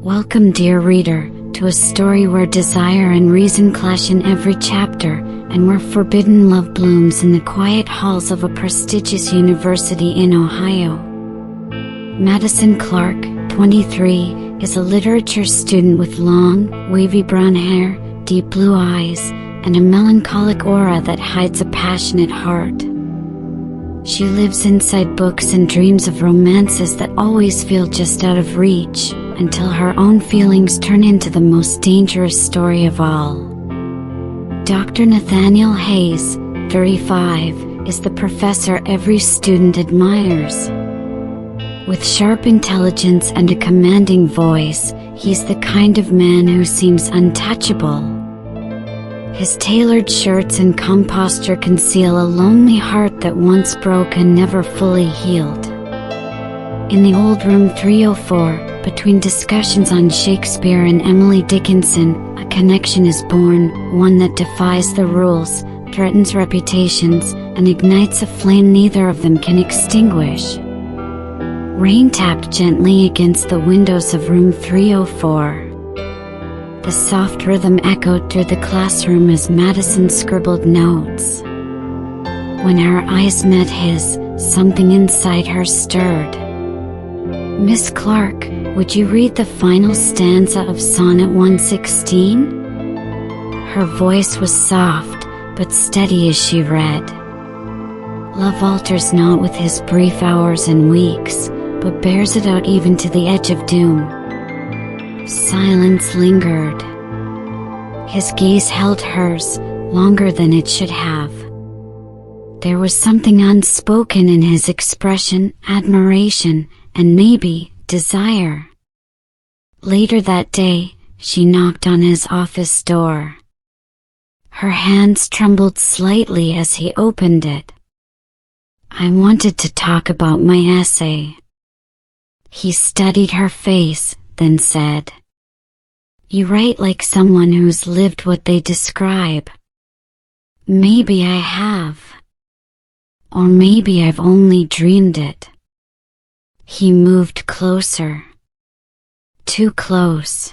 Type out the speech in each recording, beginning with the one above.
Welcome, dear reader, to a story where desire and reason clash in every chapter, and where forbidden love blooms in the quiet halls of a prestigious university in Ohio. Madison Clark, 23, is a literature student with long, wavy brown hair, deep blue eyes, and a melancholic aura that hides a passionate heart. She lives inside books and dreams of romances that always feel just out of reach, until her own feelings turn into the most dangerous story of all. Dr. Nathaniel Hayes, 35, is the professor every student admires. With sharp intelligence and a commanding voice, he's the kind of man who seems untouchable. His tailored shirts and calm posture conceal a lonely heart that once broke and never fully healed. In the old room 304, between discussions on Shakespeare and Emily Dickinson, a connection is born, one that defies the rules, threatens reputations, and ignites a flame neither of them can extinguish. Rain tapped gently against the windows of room 304. The soft rhythm echoed through the classroom as Madison scribbled notes. When her eyes met his, something inside her stirred. "Miss Clark, would you read the final stanza of Sonnet 116? Her voice was soft, but steady as she read. "Love alters not with his brief hours and weeks, but bears it out even to the edge of doom." Silence lingered. His gaze held hers, longer than it should have. There was something unspoken in his expression, admiration, and maybe desire. Later that day, she knocked on his office door. Her hands trembled slightly as he opened it. "I wanted to talk about my essay." He studied her face, then said, "You write like someone who's lived what they describe." "Maybe I have. Or maybe I've only dreamed it." He moved closer. Too close.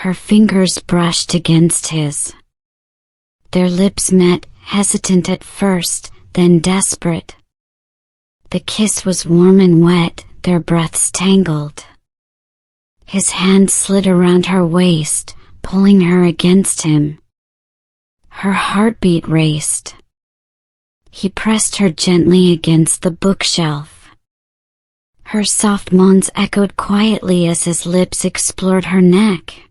Her fingers brushed against his. Their lips met, hesitant at first, then desperate. The kiss was warm and wet, their breaths tangled. His hand slid around her waist, pulling her against him. Her heartbeat raced. He pressed her gently against the bookshelf. Her soft moans echoed quietly as his lips explored her neck.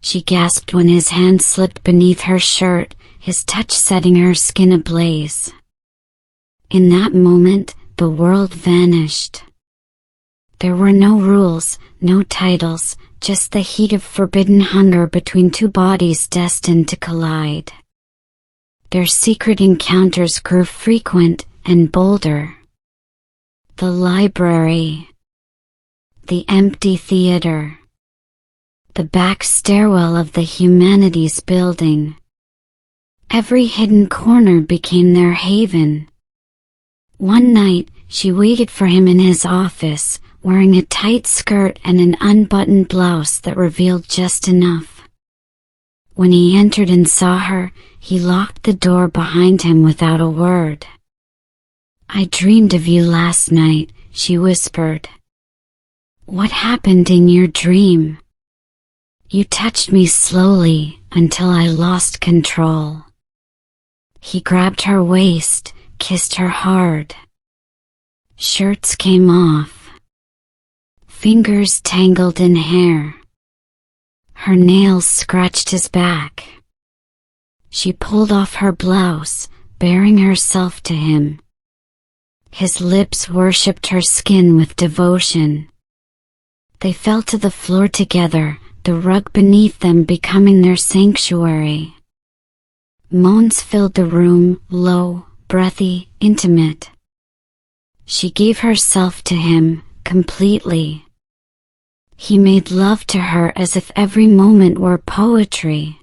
She gasped when his hand slipped beneath her shirt, his touch setting her skin ablaze. In that moment, the world vanished. There were no rules, no titles, just the heat of forbidden hunger between two bodies destined to collide. Their secret encounters grew frequent and bolder. The library. The empty theater. The back stairwell of the humanities building. Every hidden corner became their haven. One night, she waited for him in his office, wearing a tight skirt and an unbuttoned blouse that revealed just enough. When he entered and saw her, he locked the door behind him without a word. "I dreamed of you last night," she whispered. "What happened in your dream?" "You touched me slowly, until I lost control." He grabbed her waist, kissed her hard. Shirts came off. Fingers tangled in hair. Her nails scratched his back. She pulled off her blouse, baring herself to him. His lips worshipped her skin with devotion. They fell to the floor together, the rug beneath them becoming their sanctuary. Moans filled the room, low, breathy, intimate. She gave herself to him, completely. He made love to her as if every moment were poetry.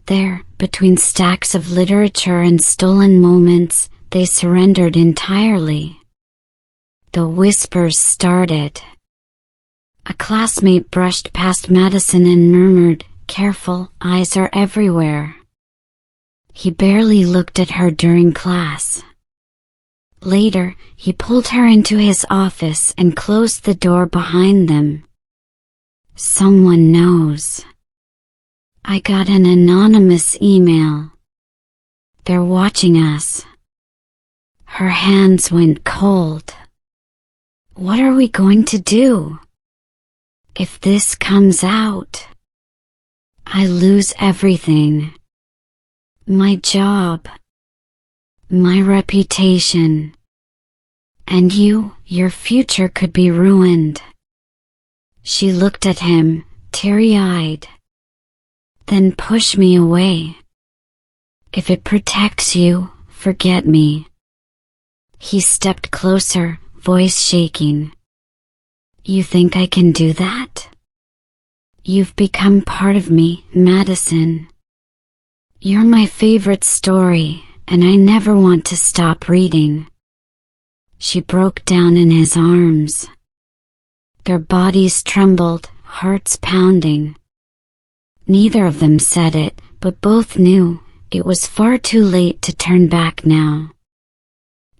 There, between stacks of literature and stolen moments, they surrendered entirely. The whispers started. A classmate brushed past Madison and murmured, "Careful, eyes are everywhere." He barely looked at her during class. Later, he pulled her into his office and closed the door behind them. "Someone knows. I got an anonymous email. They're watching us." Her hands went cold. "What are we going to do? If this comes out, I lose everything. My job, my reputation, and your future could be ruined." She looked at him, teary-eyed. "Then push me away. If it protects you, forget me." He stepped closer, voice shaking. "You think I can do that? You've become part of me, Madison. You're my favorite story, and I never want to stop reading." She broke down in his arms. Their bodies trembled, hearts pounding. Neither of them said it, but both knew it was far too late to turn back now.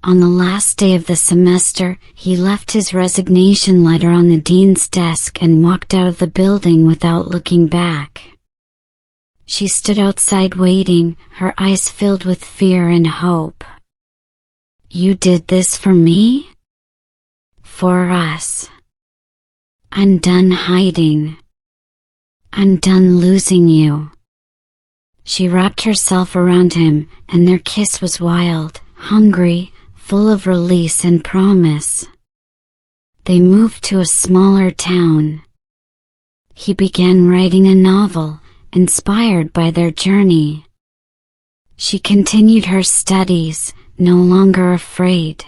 On the last day of the semester, he left his resignation letter on the dean's desk and walked out of the building without looking back. She stood outside waiting, her eyes filled with fear and hope. "You did this for me? For us. I'm done hiding. I'm done losing you." She wrapped herself around him, and their kiss was wild, hungry, full of release and promise. They moved to a smaller town. He began writing a novel, inspired by their journey. She continued her studies, no longer afraid.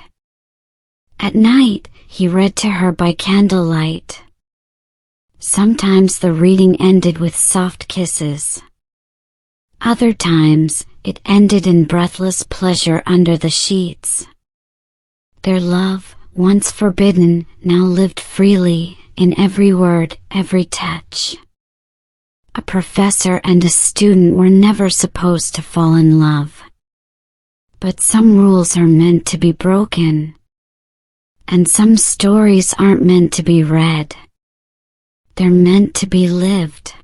At night, he read to her by candlelight. Sometimes the reading ended with soft kisses. Other times, it ended in breathless pleasure under the sheets. Their love, once forbidden, now lived freely, in every word, every touch. A professor and a student were never supposed to fall in love. But some rules are meant to be broken. And some stories aren't meant to be read. They're meant to be lived.